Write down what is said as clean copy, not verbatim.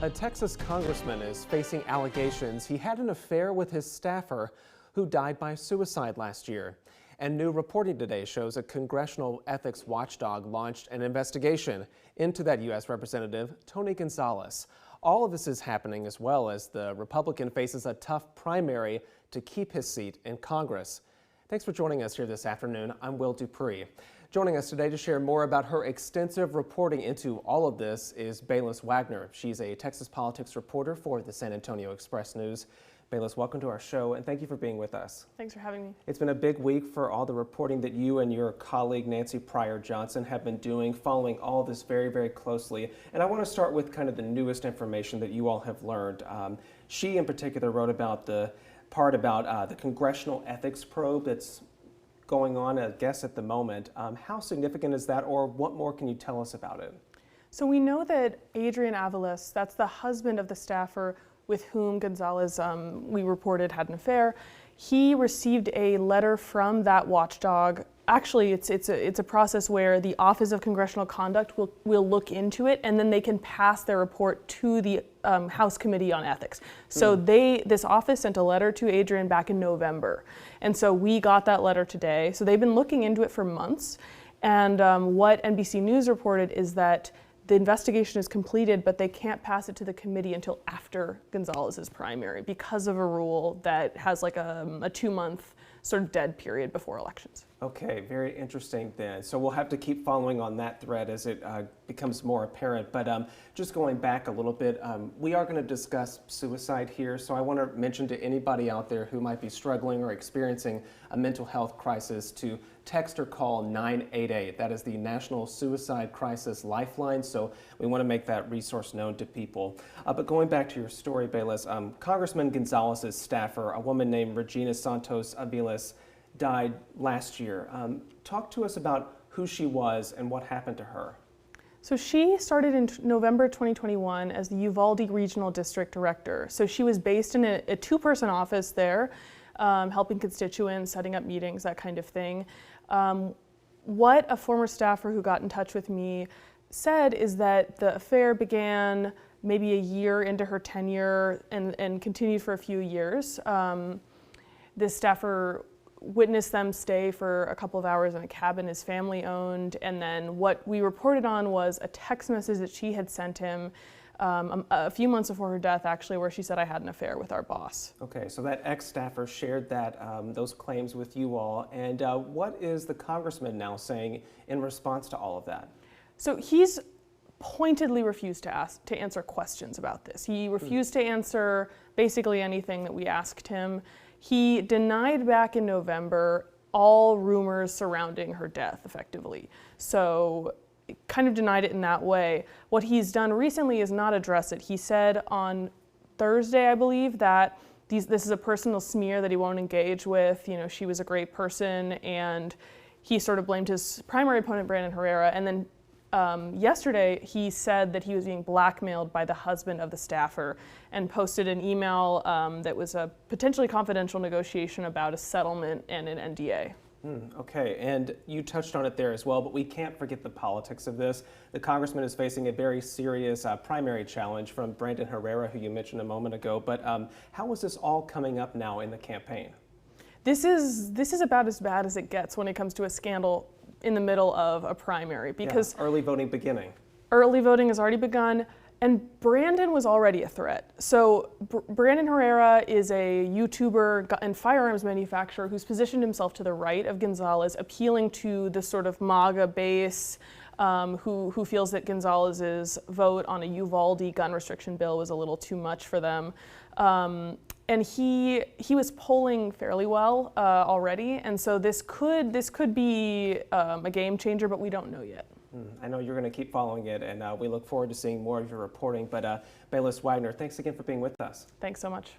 A Texas congressman is facing allegations he had an affair with his staffer who died by suicide last year. And new reporting today shows a congressional ethics watchdog launched an investigation into that U.S. Representative, Tony Gonzalez. All of this is happening as well as the Republican faces a tough primary to keep his seat in Congress. Thanks for joining us here this afternoon. I'm DuPree. Joining us today to share more about her extensive reporting into all of this is Bayliss Wagner. She's a Texas politics reporter for the San Antonio Express News. Bayliss, welcome to our show, and thank you for being with us. Thanks for having me. It's been a big week for all the reporting that you and your colleague Nancy Pryor-Johnson have been doing, following all this very, very closely. And I want to start with kind of the newest information that you all have learned. She, in particular, wrote about the part about the congressional ethics probe that's going on, I guess, at the moment. How significant is that, or what more can you tell us about it? So we know that Adrian Avalos, that's the husband of the staffer with whom Gonzalez, we reported, had an affair. He received a letter from that watchdog. Actually, it's a process where the Office of Congressional Conduct will look into it, and then they can pass their report to the House Committee on Ethics. So this office sent a letter to Adrian back in November, and so we got that letter today. So they've been looking into it for months, and what NBC News reported is that the investigation is completed, but they can't pass it to the committee until after Gonzalez's primary because of a rule that has like a 2-month sort of dead period before elections. Okay, very interesting then. So we'll have to keep following on that thread as it becomes more apparent. But just going back a little bit, we are going to discuss suicide here. So I want to mention to anybody out there who might be struggling or experiencing a mental health crisis to text or call 988. That is the National Suicide Crisis Lifeline. So we want to make that resource known to people. But going back to your story, Bayliss, Congressman Gonzalez's staffer, a woman named Regina Santos Aviles, died last year. Talk to us about who she was and what happened to her. So she started in November 2021 as the Uvalde Regional District Director. So she was based in a 2-person office there, helping constituents, setting up meetings, that kind of thing. What a former staffer who got in touch with me said is that the affair began maybe a year into her tenure and continued for a few years. This staffer witnessed them stay for a couple of hours in a cabin his family owned, and then what we reported on was a text message that she had sent him a few months before her death, actually, where she said, "I had an affair with our boss." Okay, so that ex-staffer shared that those claims with you all, and what is the congressman now saying in response to all of that? So he's pointedly refused to answer questions about this. He refused to answer basically anything that we asked him. He denied back in November all rumors surrounding her death, effectively. So kind of denied it in that way. What he's done recently is not address it. He said on Thursday, I believe, that this is a personal smear that he won't engage with. You know, she was a great person, and he sort of blamed his primary opponent, Brandon Herrera, and then yesterday, he said that he was being blackmailed by the husband of the staffer and posted an email that was a potentially confidential negotiation about a settlement and an NDA. Okay, and you touched on it there as well, but we can't forget the politics of this. The congressman is facing a very serious primary challenge from Brandon Herrera, who you mentioned a moment ago. But how is this all coming up now in the campaign? This is about as bad as it gets when it comes to a scandal in the middle of a primary, because early voting beginning. Early voting has already begun, and Brandon was already a threat. So Brandon Herrera is a YouTuber and firearms manufacturer who's positioned himself to the right of Gonzalez, appealing to the sort of MAGA base who feels that Gonzalez's vote on a Uvalde gun restriction bill was a little too much for them. And he was polling fairly well already, and so this could be a game changer, but we don't know yet. I know you're going to keep following it, and we look forward to seeing more of your reporting. But Bayliss Wagner, thanks again for being with us. Thanks so much.